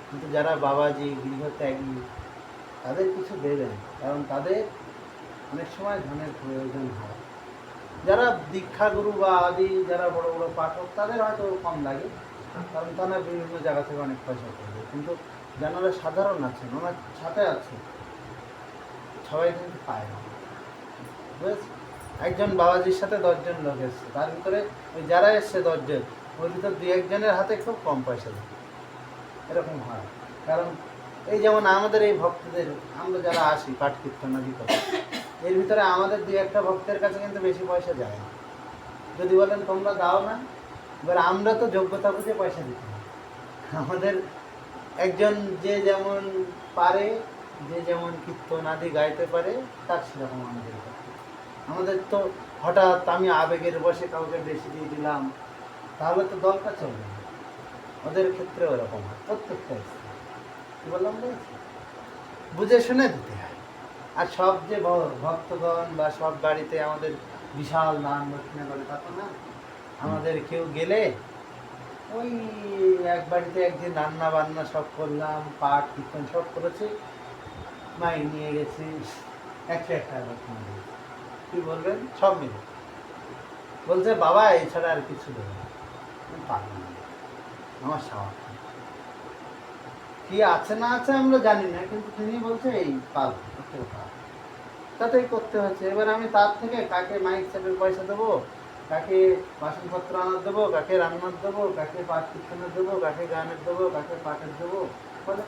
কিন্তু যারা বাবাজি গৃহত্যাগী তাদের কিছু দেবেন, কারণ তাদের অনেক সময় ধনের প্রয়োজন হয়। যারা দীক্ষাগুরু বা আদি যারা বড় বড় পাঠক তাদের হয়তো কম লাগে, কারণ তারা বিভিন্ন জায়গা থেকে অনেক পয়সা করবে, কিন্তু যারা সাধারণ আছেন ওনার সাথে আছে সবাই কিন্তু পায় না, বুঝেছি? একজন বাবাজির সাথে 10 জন লোক এসছে, তার ভিতরে ওই যারা এসছে 10 জন, ওর ভিতর 2-1 জনের হাতে খুব কম পয়সা দেয়, এরকম হয়। কারণ এই যেমন আমাদের এই ভক্তদের, আমরা যারা আসি পাঠ কীর্তনাদি করি, এর ভিতরে আমাদের 2-1টা ভক্তের কাছে কিন্তু বেশি পয়সা যায় না। যদি বলেন তোমরা দাও না, এবার আমরা তো যোগ্যতা বুঝে পয়সা দিতে হবে। আমাদের একজন যে যেমন পারে, যে যেমন কীর্তন আদি গাইতে পারে, তার সেরকম আমাদের করতে হবে। আমাদের তো হঠাৎ আমি আবেগের বসে কাউকে বেশি দিয়ে দিলাম, তাহলে তো দলটা চলবে না। ওদের ক্ষেত্রে ওরকম হয়, প্রত্যেকটা স্থানে। কি বললাম বলছি, বুঝে শুনে দিতে হয়। আর সব যে ভক্তগণ বা সব বাড়িতে আমাদের বিশাল দান দক্ষিণা করে তা তো না। আমাদের কেউ গেলে ওই এক বাড়িতে একদিন রান্না বান্না সব করলাম, পাঠ কীর্তন সব করেছি, মাইক নিয়ে গেছি, 101 টাকা দক্ষিণা দিয়েছি। কি বলবেন, সব মিলে বলছে বাবা এছাড়া আর কিছু দেবে না। আমি পারবো না, আমার সাহস নেই। কি আছে না আছে আমরা জানি না, কিন্তু তিনি বলছে এই পারবো, তাতেই করতে হচ্ছে। এবার আমি তার থেকে কাকে মাইক সেটের পয়সা দেবো, কাকে বাসনপত্র আনার দেবো, কাকে রান্নার দেবো, কাকে পাঠ কীর্তনের দেবো, কাকে গানের দেবো, কাকে পাঠের দেবো, বলে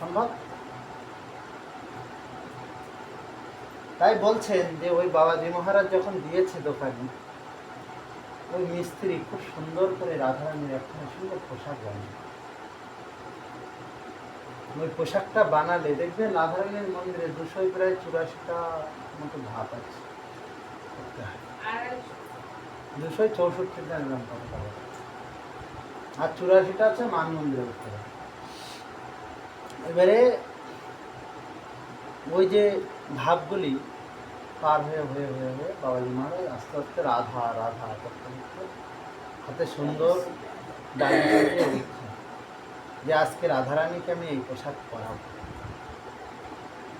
সম্ভব? তাই বলছেন যে ওই বাবাজি মহারাজ যখন দিয়েছে দোকানে, ওই মিস্ত্রি খুব সুন্দর করে রাধারানীর একটা সুন্দর পোশাক বানিয়ে, ওই পোশাকটা বানালে দেখবেন রাধারানীর মন্দিরে 284টা মতো ধাপ আছে, 264টা নিলাম আর 84টা আছে মান মন্দিরের উপরে। এবারে ওই যে ধাপগুলি পার হয়ে হয়ে হয়ে হয়ে বাবাজি মহারাজ আস্তে আস্তে রাধা রাধা করতে করতে হাতে সুন্দর ডালি সাজিয়ে উঠছে যে আজকে রাধারানীকে আমি এই পোশাক পরাবো।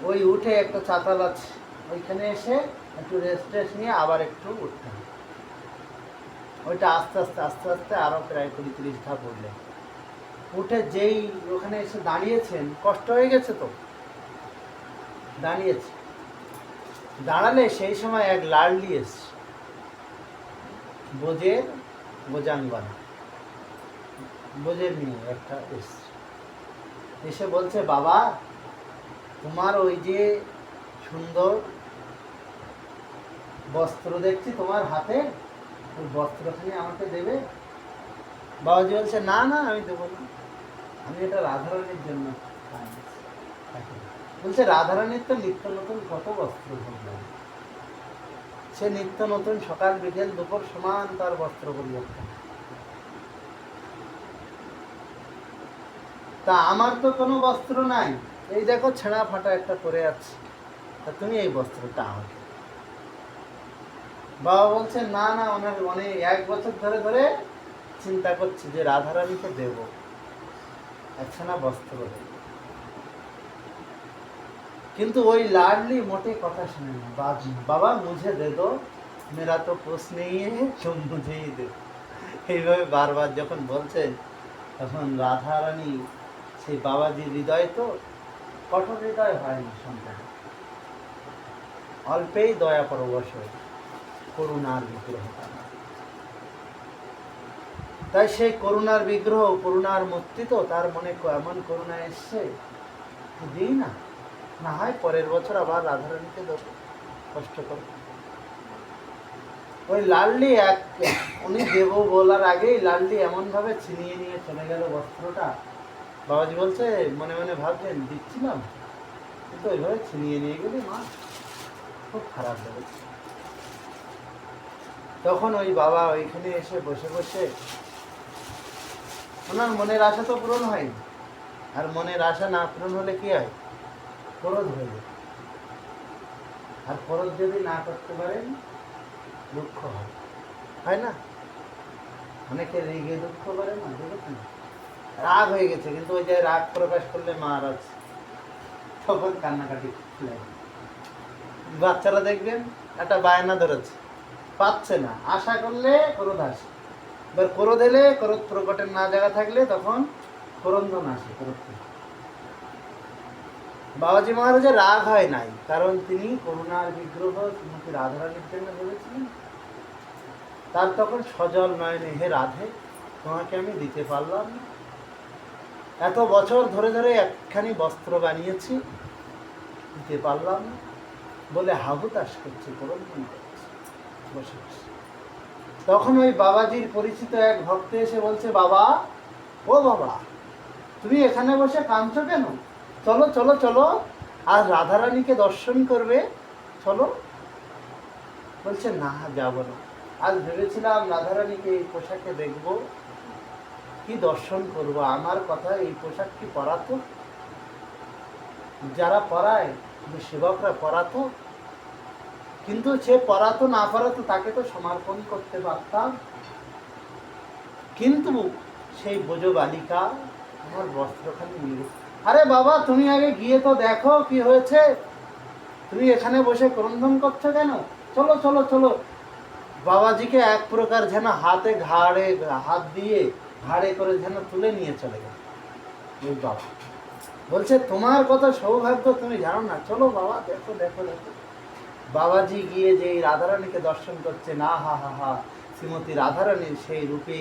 ওই উঠে একটা চাতাল আছে, ওইখানে এসে একটু রেস্ট নিয়ে আবার একটু উঠতে হবে। ওইটা আস্তে আস্তে আস্তে আস্তে আরও প্রায় 20-30 ধাপ উঠলেন। উঠে যেই ওখানে এসে দাঁড়িয়েছেন, কষ্ট হয়ে গেছে তো, দাঁড়িয়েছে, দাঁড়ালে সেই সময় এক লাডলি এসছে, বোঝের বোজাঙ্গনা, বোঝের নিয়ে একটা এসছে, এসে বলছে বাবা তোমার ওই যে সুন্দর বস্ত্র দেখছি তোমার হাতে, ওই বস্ত্রখানি আমাকে দেবে? বাবাজি বলছে না না আমি দেবো না, আমি এটা রাধারানীর জন্য আনিয়েছি। বলছে রাধারানীর তো নিত্য নতুন কত বস্ত্র পরিধান, সে নিত্য নতুন সকাল বিকেল দুপুর সমান তার বস্ত্র পরিবর্তন। তা আমার তো কোনো বস্ত্র নাই, এই দেখো ছেঁড়া ফাটা একটা পরে আছে, তা তুমি এই বস্ত্রটা আমাকে। বাবা বলছে না না, ওনার অনেক 1 বছর ধরে ধরে চিন্তা করছি যে রাধারানীকে দেব, একখানা বস্ত্র দেব, কিন্তু ওই লাডলি মোটে কথা শুনে না। বাবা মুঝে দে দো, মেরা তো পোষ নেই है, तुम मुझे ही दे। এইভাবে বারবার যখন বলছেন, তখন রাধারানী সেই বাবাজির হৃদয় তো কঠোর হৃদয় হয়নি সন্তান, অল্পেই দয়া পরবশ হয়ে করুণার বিগ্রহ। তাই সেই করুণার বিগ্রহ, করুণার মূর্তি তো, তার মনে এমন করুণা এসছে, দিই না, না হয় পরের বছর আবার রাধারানীকে দেবো, কষ্ট করে। ওই লাডলি উনি দেব বলার আগেই লাডলি এমনভাবে ছিনিয়ে নিয়ে চলে গেল বস্ত্রটা। বাবাজি বলছে মনে মনে ভাবছেন দিচ্ছিলাম, কিন্তু ওইভাবে ছিনিয়ে নিয়ে গেলি মা, খুব খারাপ লেগেছে। তখন ওই বাবা ওইখানে এসে বসে বসে, ওনার মনের আশা তো পূরণ হয়নি, আর মনের আশা না পূরণ হলে কি হয়, ক্রোধ হয়ে যায়, আর ক্রোধ যদি না করতে পারেন দুঃখ হয় না? অনেকে রেগে দুঃখ করে না, দেখেছেন? রাগ হয়ে গেছে, কিন্তু ওই যে রাগ প্রকাশ করলে মহারাজ তখন কান্নাকাটি লাগে। বাচ্চারা দেখবেন একটা বায়না ধরেছে, পাচ্ছে না, আশা করলে ক্রোধ আসে, এবার ক্রোধ এলে, ক্রোধ প্রকটের না জায়গা থাকলে তখন ক্রন্দন আসে। ক্রোধ থেকে বাবাজি মহারাজের রাগ হয় নাই, কারণ তিনি করুণার বিগ্রহ শ্রীমতী রাধারানীর জন্য ভেবেছিলেন। তার তখন সজল নয়নে, হে রাধে, তোমাকে আমি দিতে পারলাম না। এত বছর ধরে ধরে একখানি বস্ত্র বানিয়েছি, দিতে পারলাম না বলে হাহুতাশ করছে, ক্রন্দন করছে বসে বসে। তখন ওই বাবাজির পরিচিত এক ভক্ত এসে বলছে, বাবা, ও বাবা, তুমি এখানে বসে কাঁদছো কেন? চলো চলো চলো, আজ রাধারানীকে দর্শন করবে, চলো। বলছে, না, যাব না। আজ ভেবেছিলাম রাধারানীকে এই পোশাকে দেখব, কি দর্শন করব। আমার কথা, এই পোশাক কি পরাতো? যারা পরায়, যে সেবকরা পরাতো, কিন্তু সে পরাতো না পরাতো তাকে তো সমর্পণ করতে পারতাম। কিন্তু সেই বোঝ বালিকা আমার বস্ত্রখানি নিল। আরে বাবা, তুমি আগে গিয়ে তো দেখো কি হয়েছে, তুমি এখানে বসে ক্রন্দন করছো কেন? চলো চলো চলো। বাবাজিকে এক প্রকার যেন হাতে ঘাড়ে হাত দিয়ে ঘাড়ে করে যেন তুলে নিয়ে চলে গেল ওই বাবা। বলছে, তোমার কত সৌভাগ্য তুমি জানো না, চলো বাবা, দেখো দেখো দেখো। বাবাজি গিয়ে যে এই রাধারানীকে দর্শন করছে, না, হা হা হা, শ্রীমতী রাধারানীর সেই রূপে